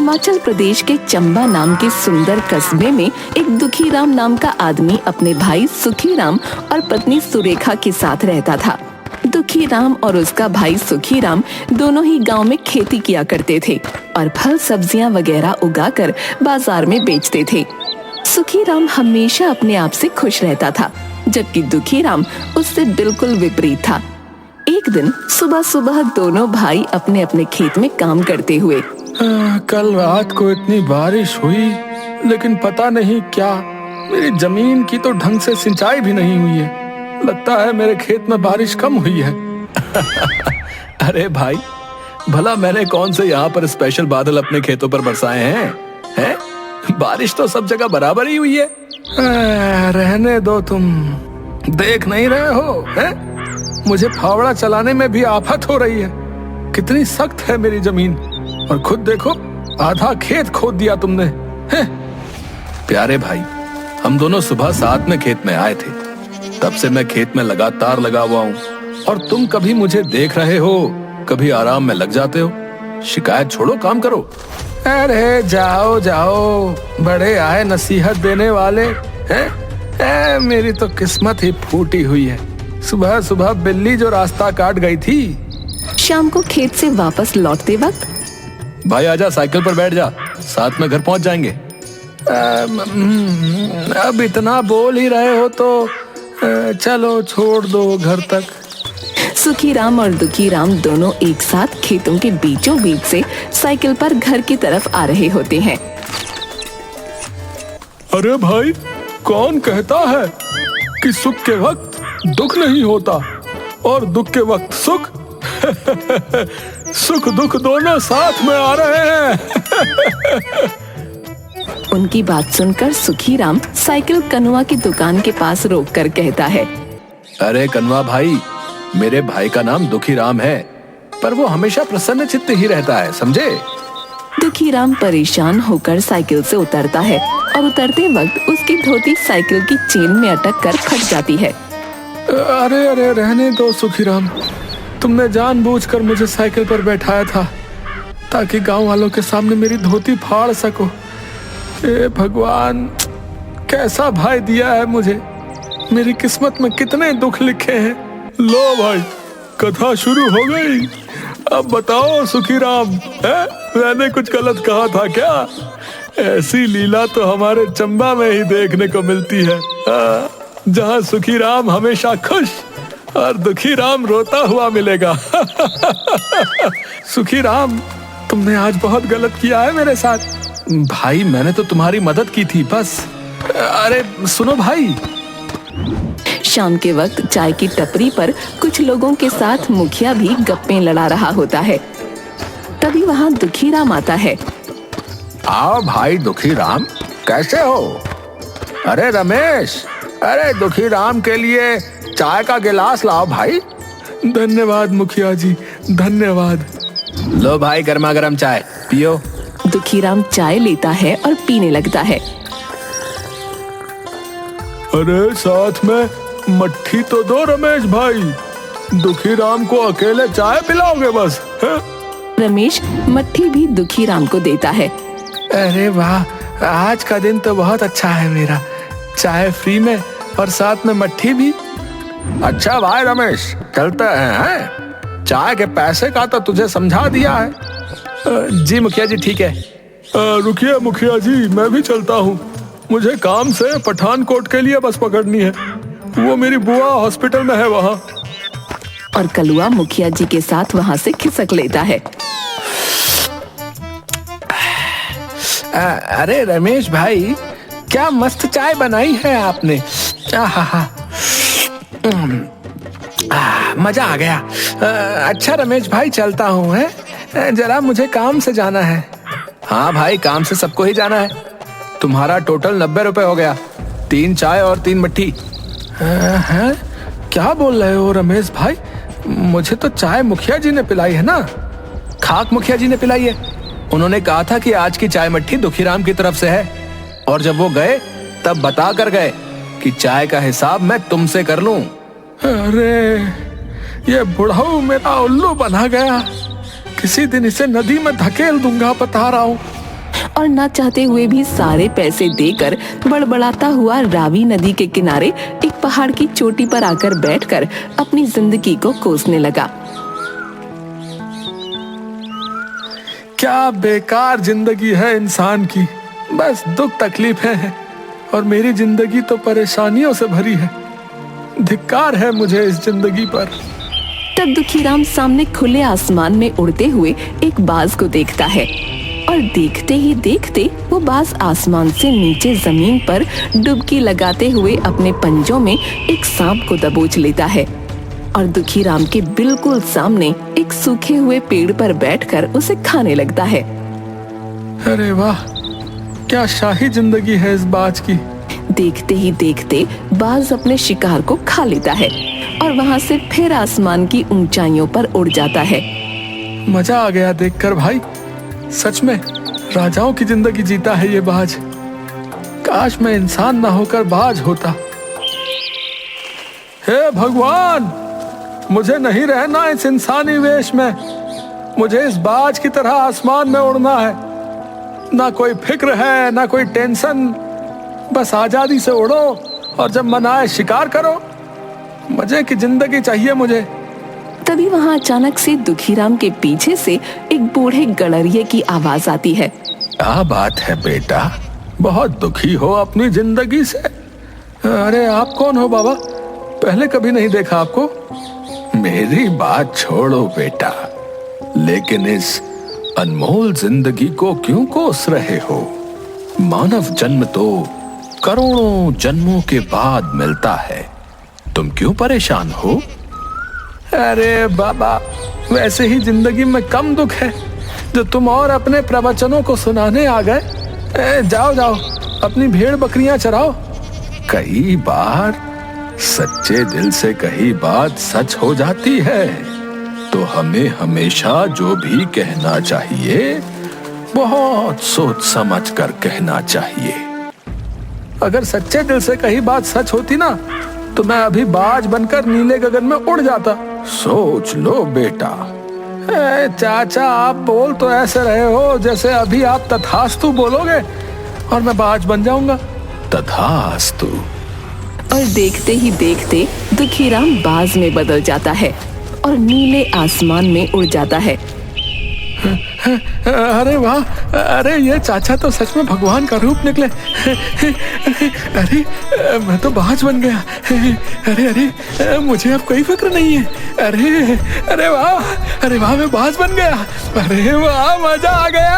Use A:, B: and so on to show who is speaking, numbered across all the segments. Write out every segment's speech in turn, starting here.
A: हिमाचल प्रदेश के चंबा नाम के सुंदर कस्बे में एक दुखीराम नाम का आदमी अपने भाई सुखीराम और पत्नी सुरेखा के साथ रहता था। दुखीराम और उसका भाई सुखीराम दोनों ही गांव में खेती किया करते थे और फल सब्जियां वगैरह उगाकर बाजार में बेचते थे। सुखीराम हमेशा अपने आप से खुश रहता था, जबकि दुखीराम उससे बिल्कुल विपरीत था। एक दिन सुबह सुबह दोनों भाई अपने अपने खेत में काम करते हुए
B: कल रात को इतनी बारिश हुई, लेकिन पता नहीं क्या मेरी जमीन की तो ढंग से सिंचाई भी नहीं हुई है। लगता है मेरे खेत में बारिश कम हुई है। अरे भाई, भला मैंने कौन से यहाँ पर स्पेशल बादल अपने खेतों पर बरसाए हैं? बारिश तो सब जगह बराबर ही हुई है। रहने दो, तुम देख नहीं रहे हो है? मुझे फावड़ा चलाने में भी आफत हो रही है। कितनी सख्त है मेरी जमीन, और खुद देखो आधा खेत खोद दिया तुमने। प्यारे भाई, हम दोनों सुबह साथ में खेत में आए थे, तब से मैं खेत में लगातार लगा हुआ हूँ, और तुम कभी मुझे देख रहे हो, कभी आराम में लग जाते हो। शिकायत छोड़ो, काम करो। अरे जाओ जाओ, बड़े आए नसीहत देने वाले हैं। मेरी तो किस्मत ही फूटी हुई है। सुबह सुबह बिल्ली जो रास्ता काट गई थी।
A: शाम को खेत से वापस लौटते वक्त,
B: भाई आजा, साइकिल पर बैठ जा, साथ में घर पहुंच जाएंगे। अब इतना बोल ही रहे हो तो चलो छोड़ दो घर तक।
A: सुखीराम और दुखीराम दोनों एक साथ खेतों के बीचों बीच से साइकिल पर घर की तरफ आ रहे होते हैं।
B: अरे भाई, कौन कहता है कि सुख के वक्त दुख नहीं होता और दुख के वक्त सुख? सुख दुख दोनों साथ में आ रहे हैं।
A: उनकी बात सुनकर सुखीराम साइकिल कनुआ की दुकान के पास रोककर कहता है,
B: अरे कनुआ भाई, मेरे भाई का नाम दुखीराम है, पर वो हमेशा प्रसन्न चित्त ही रहता है, समझे?
A: दुखीराम परेशान होकर साइकिल से उतरता है और उतरते वक्त उसकी धोती साइकिल की चेन में अटक कर फट जाती है।
B: अरे अरे, रहने दो सुखीराम, तुमने जानबूझकर मुझे साइकिल पर बैठाया था ताकि गांव वालों के सामने मेरी धोती फाड़ सको। हे भगवान, कैसा भाई दिया है मुझे। मेरी किस्मत में कितने दुख लिखे हैं। लो भाई, कथा शुरू हो गई। अब बताओ सुखीराम, मैंने कुछ गलत कहा था क्या? ऐसी लीला तो हमारे चंबा में ही देखने को मिलती है, जहाँ सुखीराम हमेशा खुश और दुखीराम रोता हुआ मिलेगा। सुखीराम, तुमने आज बहुत गलत किया है मेरे साथ। भाई, मैंने तो तुम्हारी मदद की थी बस। अरे सुनो भाई।
A: शाम के वक्त चाय की टपरी पर कुछ लोगों के साथ मुखिया भी गप्पे लड़ा रहा होता है। तभी वहाँ दुखीराम आता है।
B: आओ भाई दुखीराम, कैसे हो? अरे रमेश, अरे दुखीराम के लिए चाय का गिलास लाओ भाई। धन्यवाद मुखिया जी, धन्यवाद। लो भाई, गर्मा गर्म चाय पियो।
A: दुखीराम चाय लेता है और पीने लगता है।
B: अरे साथ में मट्ठी तो दो रमेश भाई, दुखीराम को अकेले चाय पिलाओगे बस?
A: रमेश मट्ठी भी दुखीराम को देता है।
B: अरे वाह, आज का दिन तो बहुत अच्छा है मेरा। चाय फ्री में और साथ में मट्ठी भी। अच्छा भाई रमेश, चलते हैं। चाय के पैसे का तो तुझे समझा दिया है। जी मुखिया जी, ठीक है। रुकिए मुखिया जी, मैं भी चलता हूँ। मुझे काम से पठानकोट के लिए बस पकड़नी है। वो मेरी बुआ हॉस्पिटल में है वहाँ।
A: और कलुआ मुखिया जी के साथ वहाँ से खिसक लेता है।
B: अरे रमेश भाई, क्या मस्त चाय बनाई है आपने। मजा आ गया। अच्छा रमेश भाई, चलता हूँ, है जरा मुझे काम से जाना है। हाँ भाई, काम से सबको ही जाना है। तुम्हारा टोटल 90 रुपए हो गया, 3 चाय और 3 मट्ठी। हैं? क्या बोल रहे हो रमेश भाई? मुझे तो चाय मुखिया जी ने पिलाई है ना। खाक मुखिया जी ने पिलाई है। उन्होंने कहा था कि आज की चाय मट्ठी दुखीराम की तरफ से है, और जब वो गए तब बता कर गए कि चाय का हिसाब मैं तुमसे कर लूं। अरे ये बुढ़ाऊ मेरा उल्लू बना गया। किसी दिन इसे नदी में धकेल दूंगा, बता रहा हूँ।
A: और न चाहते हुए भी सारे पैसे देकर बड़बड़ाता हुआ रावी नदी के किनारे एक पहाड़ की चोटी पर आकर बैठकर अपनी जिंदगी को कोसने लगा।
B: क्या बेकार जिंदगी है इंसान की, बस दुख तकलीफें हैं और मेरी जिंदगी तो परेशानियों से भरी है। धिक्कार है मुझे इस जिंदगी पर।
A: तब दुखीराम सामने खुले आसमान में उड़ते हुए एक बाज को देखता है और देखते ही देखते वो बाज आसमान से नीचे जमीन पर डुबकी लगाते हुए अपने पंजों में एक सांप को दबोच लेता है और दुखीराम के बिल्कुल सामने एक सूखे हुए पेड़ पर बैठकर उसे खाने लगता है।
B: अरे वाह, क्या शाही जिंदगी है इस बाज की।
A: देखते ही देखते बाज अपने शिकार को खा लेता है और वहाँ से फिर आसमान की ऊंचाइयों पर उड़ जाता है।
B: मजा आ गया देखकर भाई, सच में राजाओं की जिंदगी जीता है ये बाज। काश मैं इंसान ना होकर बाज होता। हे भगवान, मुझे नहीं रहना इस इंसानी वेश में। मुझे इस बाज की तरह आसमान में उड़ना है। ना कोई फिक्र है, ना कोई टेंशन, बस आजादी से उड़ो और जब मन आए शिकार करो। मजे की जिंदगी चाहिए मुझे।
A: तभी वहाँ अचानक से दुखीराम के पीछे से एक बूढ़े गड़रिये की आवाज आती है।
B: क्या बात है बेटा, बहुत दुखी हो अपनी जिंदगी से? अरे आप कौन हो बाबा, पहले कभी नहीं देखा आपको। मेरी बात छोड़ो बेटा, लेकिन इस अनमोल जिंदगी को क्यों कोस रहे हो? मानव जन्म तो करोड़ों जन्मों के बाद मिलता है, तुम क्यों परेशान हो? अरे बाबा, वैसे ही जिंदगी में कम दुख है जो तुम और अपने प्रवचनों को सुनाने आ गए। जाओ जाओ, अपनी भेड़ बकरियां चराओ। कई बार सच्चे दिल से कही बात सच हो जाती है, तो हमें हमेशा जो भी कहना चाहिए बहुत सोच समझ कर कहना चाहिए। अगर सच्चे दिल से कही बात सच होती ना, तो मैं अभी बाज बनकर नीले गगन में उड़ जाता। सोच लो बेटा। चाचा, आप बोल तो ऐसे रहे हो जैसे अभी आप तथास्तु बोलोगे और मैं बाज बन जाऊंगा। तथास्तु।
A: और देखते ही देखते दुखीराम बाज में बदल जाता है और नीले आसमान में उड़ जाता है।
B: अरे वाह, अरे ये चाचा तो सच में भगवान का रूप निकले। अरे मैं तो बाज बन गया। अरे अरे मुझे अब कोई फिक्र नहीं है। अरे अरे वाह, अरे वाह, मैं बाज बन गया। अरे वाह, मजा आ गया।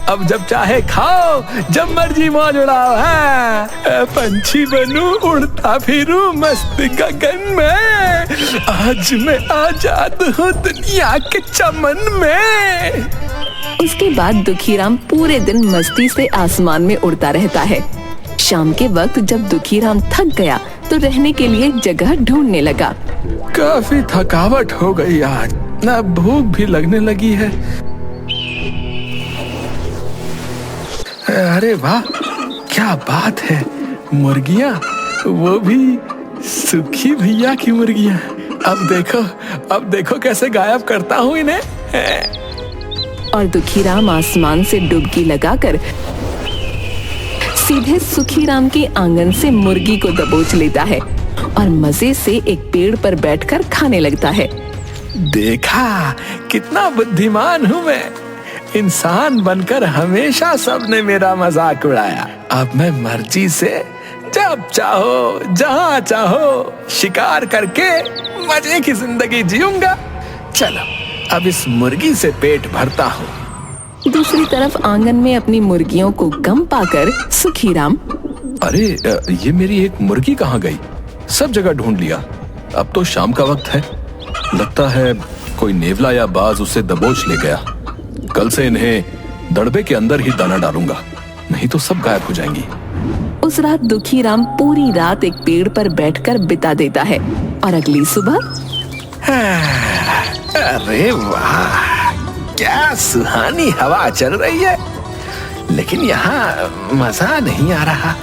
B: अब जब चाहे खाओ, जब मर्जी मौज उड़ाओ। है पंछी बनूं, उड़ता फिरूं मस्त गगन में। आज मैं आजाद हूँ दुनिया के चमन में।
A: उसके बाद दुखीराम पूरे दिन मस्ती से आसमान में उड़ता रहता है। शाम के वक्त जब दुखीराम थक गया तो रहने के लिए एक जगह ढूंढने लगा।
B: काफी थकावट हो गई आज, ना भूख भी लगने लगी है। अरे वाह, क्या बात है, मुर्गियाँ, वो भी सुखी भैया की मुर्गियाँ। अब देखो कैसे गायब करता हूँ इन्हें।
A: और दुखीराम आसमान से डुबकी लगाकर सीधे सुखीराम के आंगन से मुर्गी को दबोच लेता है और मजे से एक पेड़ पर बैठकर खाने लगता है।
B: देखा कितना बुद्धिमान हूँ मैं। इंसान बनकर हमेशा सबने मेरा मजाक उड़ाया। अब मैं मर्जी से जब चाहो, जहाँ चाहो शिकार करके मजे की जिंदगी जीऊंगा। चलो अब इस मुर्गी से पेट भरता हूँ।
A: दूसरी तरफ आंगन में अपनी मुर्गियों को कम पाकर सुखीराम,
B: अरे ये मेरी एक मुर्गी कहाँ गई? सब जगह ढूंढ लिया, अब तो शाम का वक्त है। लगता है कोई नेवला या बाज उसे दबोच ले गया। कल से इन्हें दड़बे के अंदर ही दाना डालूंगा, नहीं तो सब गायब हो जाएंगी।
A: उस रात दुखीराम पूरी रात एक पेड़ पर बैठकर बिता देता है और अगली सुबह,
B: अरे वाह, क्या सुहानी हवा चल रही है, लेकिन यहाँ मजा नहीं आ रहा।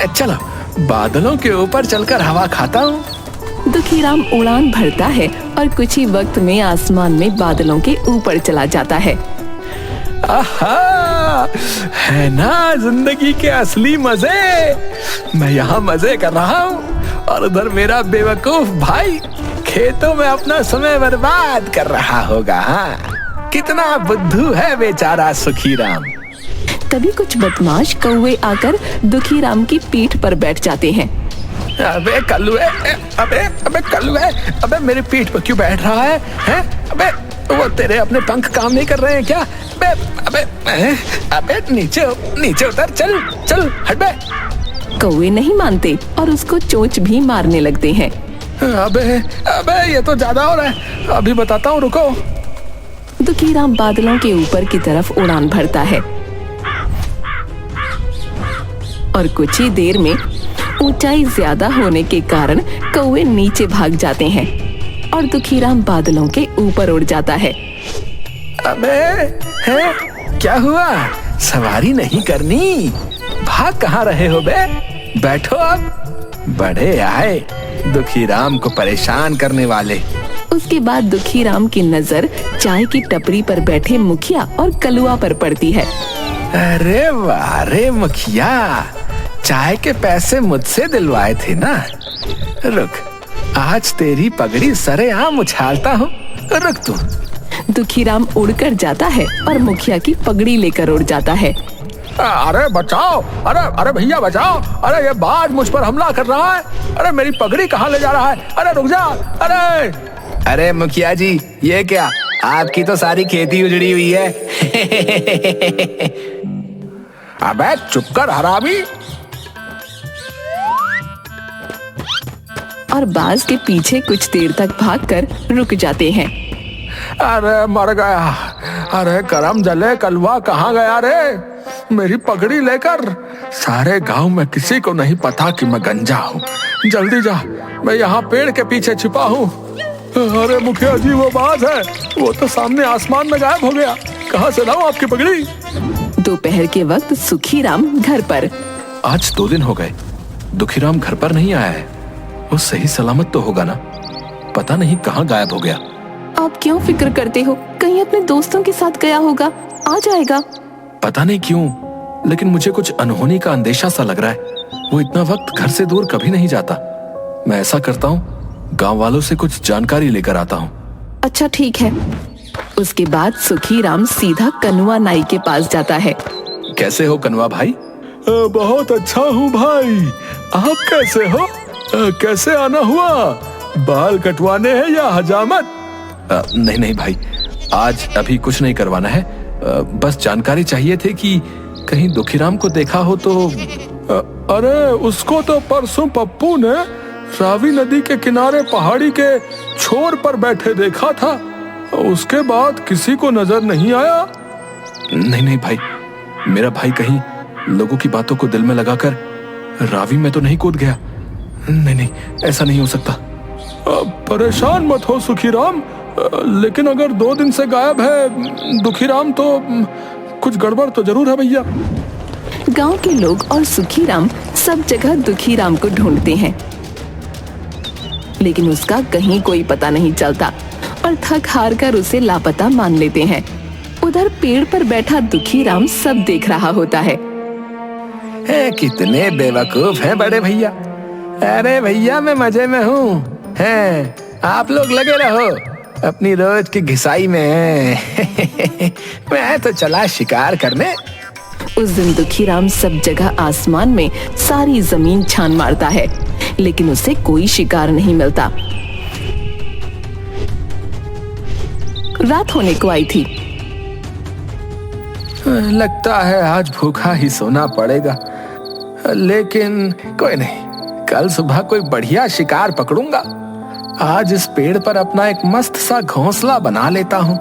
B: चलो बादलों के ऊपर चलकर हवा खाता हूँ।
A: दुखीराम उड़ान भरता है और कुछ ही वक्त में आसमान में बादलों के ऊपर चला जाता है।
B: आहा, है ना जिंदगी के असली मजे। मैं यहाँ मजे कर रहा हूँ और उधर मेरा बेवकूफ भाई खेतों में अपना समय बर्बाद कर रहा होगा। हाँ, कितना बुद्धू है बेचारा सुखीराम।
A: तभी कुछ बदमाश कौवे आकर दुखीराम की पीठ पर बैठ जाते हैं।
B: अबे कल्लुए, अबे कल्लुए, अबे मेरी पीठ पर क्यों बैठ रहा है? हैं? अबे वो तेरे अपने पंख काम नहीं कर रहे हैं क्या? अबे अबे अबे नीचे उतर, चल चल हट बे।
A: कौवे नहीं मानते और उसको चोंच भी मारने लगते हैं।
B: अबे ये तो ज्यादा हो रहा है, अभी बताता हूँ, रुको।
A: दुखीराम बादलों के ऊपर की तरफ उड़ान भरता है और कुछ ही देर में ऊंचाई ज्यादा होने के कारण कौवे नीचे भाग जाते हैं और दुखीराम बादलों के ऊपर उड़ जाता है।
B: अबे है क्या हुआ? सवारी नहीं करनी? भाग कहाँ रहे हो बे? बैठो अब। बड़े आए दुखीराम को परेशान करने वाले।
A: उसके बाद दुखीराम की नजर चाय की टपरी पर बैठे मुखिया और कलुआ पर पड़ती है।
B: अरे वाह रे मुखिया, चाय के पैसे मुझसे दिलवाए थे ना। रुक, आज तेरी पगड़ी सरेआम उछालता हूँ, रुक तू।
A: दुखीराम उड़कर जाता है और मुखिया की पगड़ी लेकर उड़ जाता है।
B: अरे बचाओ, अरे भैया बचाओ, अरे ये बाज मुझ पर हमला कर रहा है। अरे मेरी पगड़ी कहाँ ले जा रहा है? अरे रुक जा। अरे मुखिया जी, ये क्या? आपकी तो सारी खेती उजड़ी हुई है। अबे चुप कर हरामी।
A: और बाज के पीछे कुछ देर तक भागकर रुक जाते हैं।
B: अरे मर गया। अरे करम जले, कलवा कहाँ गया रे? मेरी पगड़ी लेकर। सारे गांव में किसी को नहीं पता कि मैं गंजा हूँ। जल्दी जा, मैं यहाँ पेड़ के पीछे छिपा हूँ। अरे मुखिया जी, वो बाज है, वो तो सामने आसमान में गायब हो गया। कहाँ से लाऊं आपकी पगड़ी?
A: दोपहर के वक्त सुखीराम घर पर।
B: आज 2 दिन हो गए, दुखीराम घर पर नहीं आया है। वो सही सलामत तो होगा ना? पता नहीं कहाँ गायब हो गया।
A: आप क्यों फिक्र करते हो? कहीं अपने दोस्तों के साथ गया होगा, आ जाएगा।
B: पता नहीं क्यों, लेकिन मुझे कुछ अनहोनी का अंदेशा सा लग रहा है। वो इतना वक्त घर से दूर कभी नहीं जाता। मैं ऐसा करता हूँ, गांव वालों से कुछ जानकारी लेकर आता हूँ।
A: अच्छा ठीक है। उसके बाद सुखीराम सीधा कनुआ नाई के पास जाता है।
B: कैसे हो कनुआ भाई? बहुत अच्छा हूँ भाई, आप कैसे हो? कैसे आना हुआ? बाल कटवाने हैं या हजामत? नहीं भाई, आज अभी कुछ नहीं करवाना है। बस जानकारी चाहिए थी कि कहीं दुखीराम को देखा हो तो। अरे उसको तो परसों पप्पू ने रावी नदी के किनारे पहाड़ी के छोर पर बैठे देखा था। उसके बाद किसी को नजर नहीं आया। नहीं भाई, मेरा भाई कहीं लोगों की बातों को दिल में लगाकर रावी में तो नहीं कूद गया। नहीं, ऐसा नहीं हो सकता। परेशान मत हो सुखीराम, लेकिन अगर 2 दिन से गायब है दुखीराम तो कुछ गड़बड़ तो जरूर है भैया।
A: गांव के लोग और सुखीराम सब जगह दुखीराम को ढूंढते हैं, लेकिन उसका कहीं कोई पता नहीं चलता और थक हार कर उसे लापता मान लेते हैं। उधर पेड़ पर बैठा दुखीराम सब देख रहा होता है।
B: कितने बेवकूफ हैं बड़े भैया। अरे भैया, मैं मजे में हूँ। हैं, आप लोग लगे रहो अपनी रोज की घिसाई में। मैं तो चला शिकार करने।
A: उस दिन दुखीराम सब जगह आसमान में सारी जमीन छान मारता है, लेकिन उसे कोई शिकार नहीं मिलता। रात होने को आई थी।
B: लगता है आज भूखा ही सोना पड़ेगा, लेकिन कोई नहीं, कल सुबह कोई बढ़िया शिकार पकड़ूंगा। आज इस पेड़ पर अपना एक मस्त सा घोंसला बना लेता हूँ।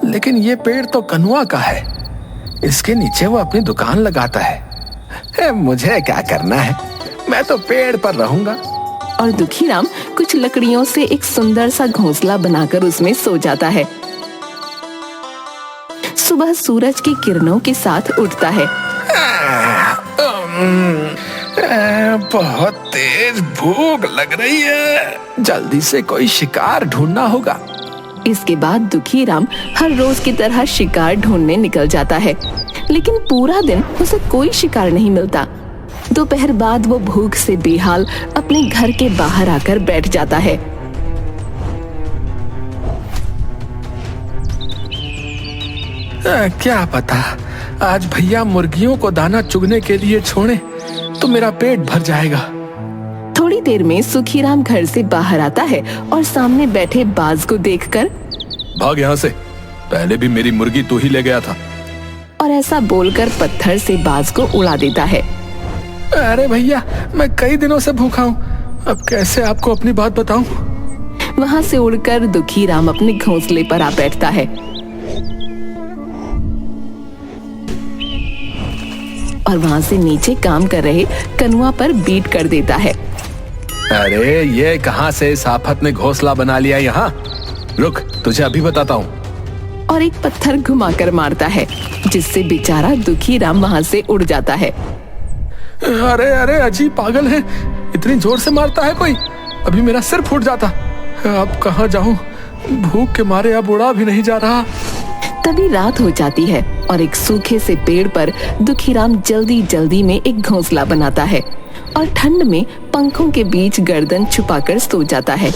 B: लेकिन ये पेड़ तो कनुआ का है, इसके नीचे वो अपनी दुकान लगाता है। मुझे क्या करना है, मैं तो पेड़ पर रहूंगा।
A: और दुखीराम कुछ लकड़ियों से एक सुंदर सा घोंसला बनाकर उसमें सो जाता है। सुबह सूरज की किरणों के साथ उठता है।
B: बहुत तेज भूख लग रही है, जल्दी से कोई शिकार ढूंढना होगा।
A: इसके बाद दुखी राम हर रोज की तरह शिकार ढूंढने निकल जाता है, लेकिन पूरा दिन उसे कोई शिकार नहीं मिलता। दोपहर बाद वो भूख से बेहाल अपने घर के बाहर आकर बैठ जाता है।
B: क्या पता आज भैया मुर्गियों को दाना चुगने के लिए छोड़े तो मेरा पेट भर जाएगा।
A: थोड़ी देर में सुखीराम घर से बाहर आता है और सामने बैठे बाज को देखकर,
B: भाग यहाँ से, पहले भी मेरी मुर्गी तू ही ले गया था।
A: और ऐसा बोलकर पत्थर से बाज को उड़ा देता है।
B: अरे भैया, मैं कई दिनों से भूखा हूँ, अब कैसे आपको अपनी बात बताऊं?
A: वहाँ से उड़कर दुखी राम अपने घोंसले पर आ बैठता है और वहाँ से नीचे काम कर रहे कनुआ पर बीट कर देता है।
B: अरे ये कहाँ से इस आफत ने घोंसला बना लिया यहाँ? रुक, तुझे अभी बताता हूँ।
A: और एक पत्थर घुमाकर मारता है, जिससे बेचारा दुखी राम वहाँ से उड़ जाता है।
B: अरे अरे अजीब पागल है, इतनी जोर से मारता है कोई, अभी मेरा सिर फूट जाता। अब कहाँ जाऊँ, भूख के मारे अब उड़ा भी नहीं जा रहा।
A: तभी रात हो जाती है और एक सूखे से पेड़ पर दुखीराम जल्दी जल्दी में एक घोंसला बनाता है और ठंड में पंखों के बीच गर्दन छुपाकर सो जाता है।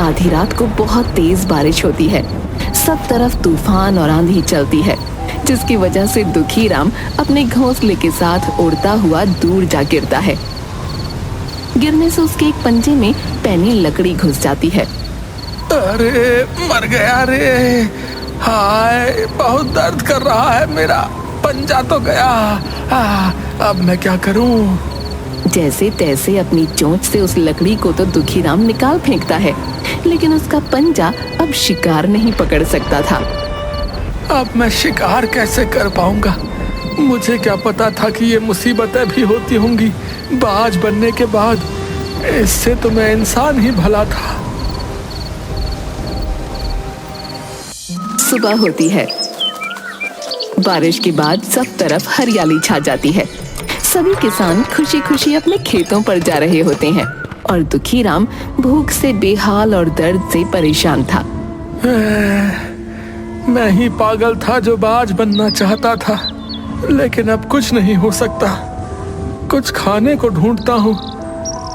A: आधी रात को बहुत तेज बारिश होती है, सब तरफ तूफान और आंधी चलती है, जिसकी वजह से दुखीराम अपने घोंसले के साथ उड़ता हुआ दूर जा गिरता है। गिरने से उसके एक पंजे में पैनी लकड़ी घुस जाती है।
B: अरे मर गया रे, हाय बहुत दर्द कर रहा है, मेरा पंजा तो गया। अब मैं क्या करूं?
A: जैसे तैसे अपनी चोंच से उस लकड़ी को तो दुखीराम निकाल फेंकता है, लेकिन उसका पंजा अब शिकार नहीं पकड़ सकता था।
B: अब मैं शिकार कैसे कर पाऊंगा? मुझे क्या पता था कि ये मुसीबतें भी होती होंगी बाज बनने के बाद। इससे तो मैं इंसान ही भला था।
A: सुबह होती है। बारिश के बाद सब तरफ हरियाली छा जाती है। सभी किसान खुशी खुशी अपने खेतों पर जा रहे होते हैं और दुखीराम भूख से बेहाल और दर्द से परेशान था।
B: मैं ही पागल था जो बाज बनना चाहता था, लेकिन अब कुछ नहीं हो सकता। कुछ खाने को ढूंढता हूँ।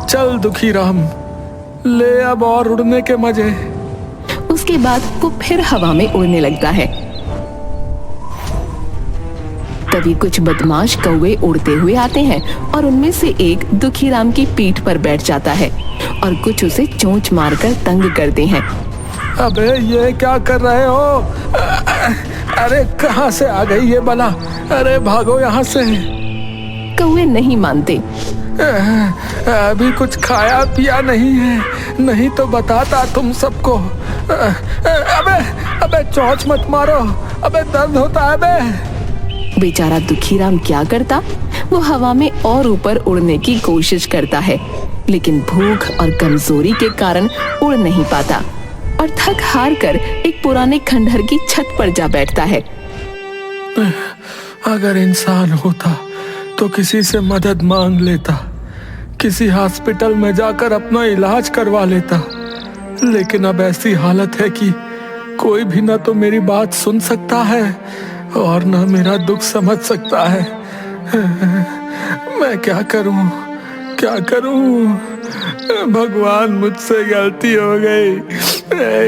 B: चल दुखीराम, ले अब और उड़ने के मजे।
A: उसके बाद वो फिर हवा में उड़ने लगता है। तभी कुछ बदमाश कौवे उड़ते हुए आते हैं और उनमें से एक दुखीराम की पीठ पर बैठ जाता है और कुछ उसे चोंच मारकर तंग करते हैं।
B: अबे ये क्या कर रहे हो? अरे कहाँ से आ गई ये बला? अरे भागो यहाँ से।
A: कौवे नहीं मानते।
B: अभी कुछ खाया पिया नहीं है, नहीं तो बताता तुम सबको। अबे अबे चोंच मत मारो, अबे दर्द होता है बे।
A: बेचारा दुखीराम क्या करता, वो हवा में और ऊपर उड़ने की कोशिश करता है, लेकिन भूख और कमजोरी के कारण उड़ नहीं पाता और थक हार कर एक पुराने खंडहर की छत पर जा बैठता है।
B: अगर इंसान होता तो किसी से मदद मांग लेता, किसी हॉस्पिटल में जाकर अपना इलाज करवा लेता, लेकिन अब ऐसी हालत है कि कोई भी ना तो मेरी बात सुन सकता है और ना मेरा दुख समझ सकता है। मैं क्या करूं, क्या करूं? भगवान मुझसे गलती हो गई।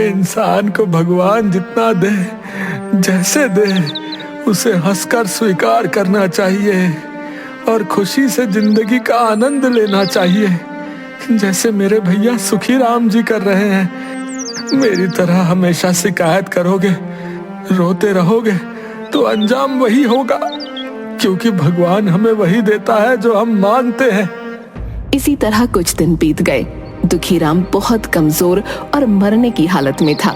B: इंसान को भगवान जितना दे, जैसे दे, उसे हंसकर स्वीकार करना चाहिए और खुशी से जिंदगी का आनंद लेना चाहिए, जैसे मेरे भैया सुखीराम जी कर रहे हैं। मेरी तरह हमेशा शिकायत करोगे, रोते रहोगे तो अंजाम वही होगा, क्योंकि भगवान हमें वही देता है जो हम मांगते हैं।
A: इसी तरह कुछ दिन बीत गए। दुखीराम बहुत कमजोर और मरने की हालत में था।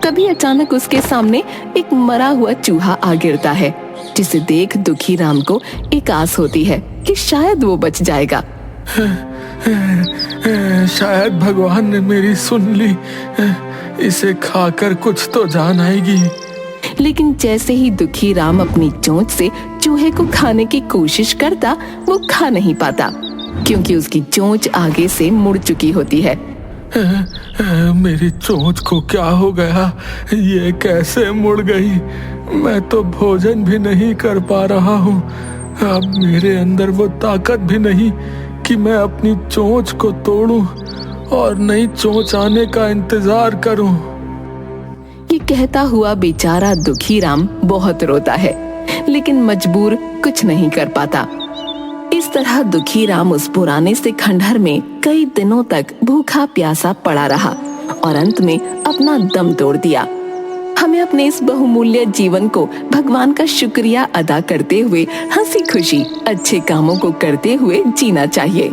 A: तभी अचानक उसके सामने एक मरा हुआ चूहा आ गिरता है, जिसे देख दुखीराम को एक आस होती है कि शायद वो बच जाएगा।
B: शायद भगवान ने मेरी सुन ली, इसे खाकर कुछ तो जान आएगी।
A: लेकिन जैसे ही दुखीराम अपनी चोंच से चूहे को खाने की कोशिश करता, वो खा नहीं पाता, क्योंकि उसकी चोंच आगे से मुड़ चुकी होती है
B: मेरी चोंच को क्या हो गया? ये कैसे मुड़ गई? मैं तो भोजन भी नहीं कर पा रहा हूँ। अब मेरे अंदर वो ताकत भी नहीं कि मैं अपनी चोंच को तोड़ूं और नई चोंच आने का इंतजार करूं।
A: ये कहता हुआ बेचारा दुखी राम बहुत रोता है, लेकिन मजबूर कुछ नहीं कर पाता। इस तरह दुखी राम उस पुराने से खंडहर में कई दिनों तक भूखा प्यासा पड़ा रहा और अंत में अपना दम तोड़ दिया। हमें अपने इस बहुमूल्य जीवन को भगवान का शुक्रिया अदा करते हुए हंसी खुशी अच्छे कामों को करते हुए जीना चाहिए।